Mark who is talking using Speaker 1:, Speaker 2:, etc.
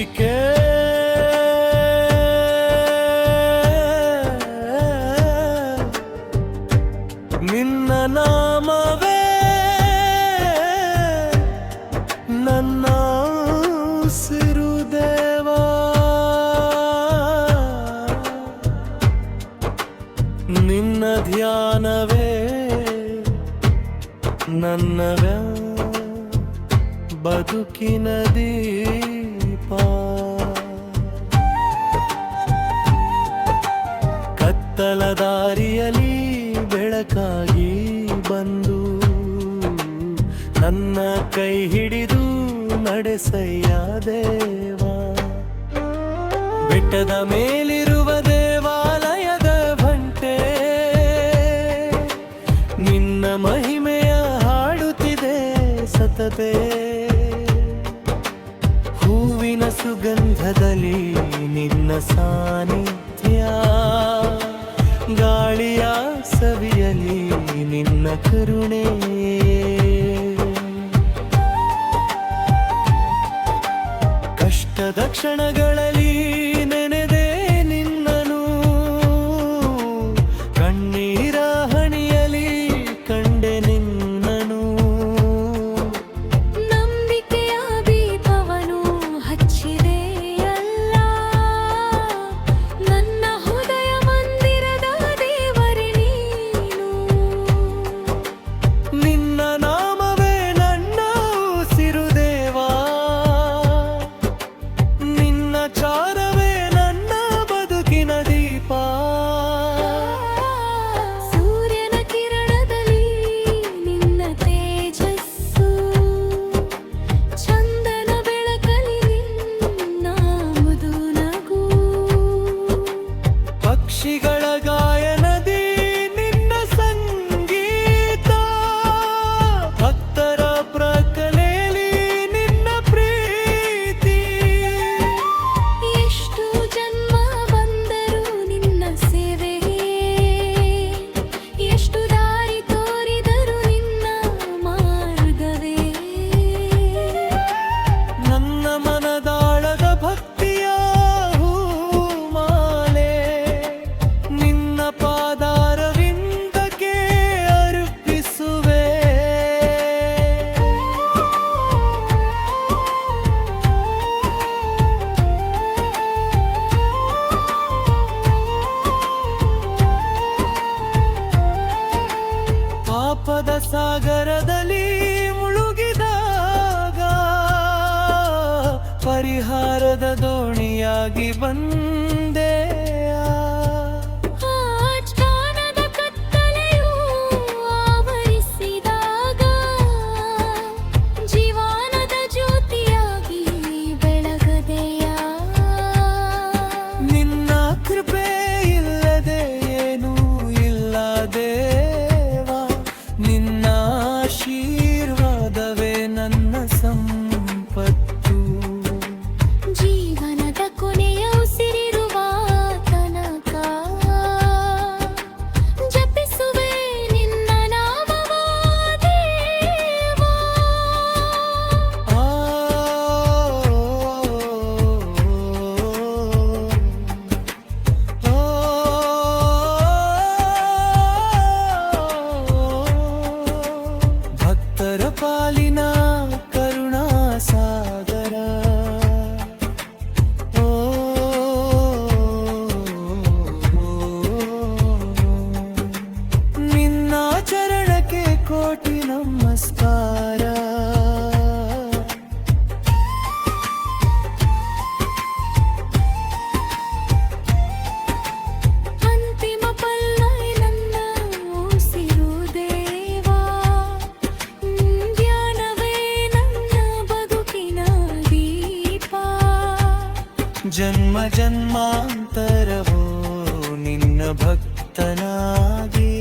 Speaker 1: ನಂಬಿಕೆ ನಿನ್ನ ನಾಮವೇ ನನ್ನ ಉಸಿರು ದೇವಾ, ನಿನ್ನ ಧ್ಯಾನವೇ ನನ್ನ ಬದುಕಿನ ದೀಪ. ಕತ್ತಲ ದಾರಿಯಲ್ಲಿ ಬೆಳಕಾಗಿ ಬಂದು ನನ್ನ ಕೈ ಹಿಡಿದು ನಡೆಸಯ್ಯ ದೇವಾ. ಬೆಟ್ಟದ ಮೇಲಿರುವ ದೇವಾಲಯದ ಭಂಟೆ ನಿನ್ನ ಮಹಿಮೆಯ ಹಾಡುತ್ತಿದೆ ಸತತೆ. ಹೂವಿನ ಸುಗಂಧದಲ್ಲಿ ನಿನ್ನ ಸಾನ್ನಿಧ್ಯ, ಗಾಳಿಯ ಸವಿಯಲಿ ನಿನ್ನ ಕರುಣೆ. ಕಷ್ಟದ ಕ್ಷಣಗಳಲ್ಲಿ ನೆನೆದೆ ನಿನ್ನನು, ಕಣ್ಣೀರ ಹಣಿಯಲಿ ಕಂಡೆ ನಿನ್ನನು.
Speaker 2: ನಂಬಿಕೆಯ ದೀಪವನು ಹಚ್ಚಿದೆಯಲ್ಲ, ನನ್ನ ಹೃದಯ ಮಂದಿರದ ದೇವರೇ ನೀನು.
Speaker 1: ನಿನ್ನ ನಾಮವೇ ನನ್ನ ಉಸಿರು ದೇವಾ, ನಿನ್ನ ಚಾರವೇ ನನ್ನ ಬದುಕಿನ ದೀಪ.
Speaker 2: ಸೂರ್ಯನ ಕಿರಣದಲ್ಲಿ ನಿನ್ನ ತೇಜಸ್ಸು, ಚಂದನ ಬೆಳಕಲಿ ನಿನ್ನ ಮೃದು ನಗು.
Speaker 1: ಪಕ್ಷಿಗಳ ಗಾಯನದಿ ನಿನ್ನ ಸಂಗೀತ, ಭಕ್ತರ ಪ್ರಕಲೆಯಲ್ಲಿ ನಿನ್ನ ಪ್ರೀತಿ.
Speaker 2: ಎಷ್ಟು ಜನ್ಮ ಬಂದರೂ ನಿನ್ನ ಸೇವೆ, ಎಷ್ಟು ದಾರಿ ತೋರಿದರೂ ನಿನ್ನ ಮಾರ್ಗವೇ.
Speaker 1: ನನ್ನ ಮನದಾಳದ ಭಕ್ತಿಯ ಹೂಮಾಲೆ ನಿನ್ನ ಪಾದಾರವಿಂದಕ್ಕೆ ಅರ್ಪಿಸುವೆ. ಪಾಪದ ಸಾಗರದಲ್ಲಿ ಮುಳುಗಿದಾಗ ಪರಿಹಾರದ ದೋಣಿಯಾಗಿ ಬಂದೆ.
Speaker 2: ಜ್ಞಾನದ ಕತ್ತಲೆಯು ಆವರಿಸಿದಾಗ ಜೀವನದ ಜ್ಯೋತಿಯಾಗಿ ಬೆಳಗದೆಯ.
Speaker 1: ನಿನ್ನ ಕೃಪೆ ಇಲ್ಲದೆ ಏನೂ ಇಲ್ಲ ದೇವಾ, ನಿನ್ನ ಆಶೀರ್ವಾದವೇ ನನ್ನ ಸಂಪತ್ತು.
Speaker 2: ಜೀವನದ ಕೊನೆಯ ಉಸಿರಿರುವ ತನಕ ಜಪಿಸುವೆ ನಿನ್ನ ನಾಮವ ದೇವಾ.
Speaker 1: ಆ ಭಕ್ತರ ಪಾಲಿನ ಕರುಣಾ ಸಾಗರ, ಓ ನಿನ್ನ ಚರಣಕ್ಕೆ ಕೋಟಿ ನಮಸ್ಕಾರ.
Speaker 2: ಅಂತಿಮ ಪಲ್ಲವಿ ನನ್ನ ಉಸಿರು ದೇವಾ, ಧ್ಯಾನವೇ ನನ್ನ ಬದುಕಿನ ದೀಪ.
Speaker 1: ಜನ್ಮ ಜನ್ಮಾಂತರವೋ ನಿನ್ನ ಭಕ್ತನಾಗಿ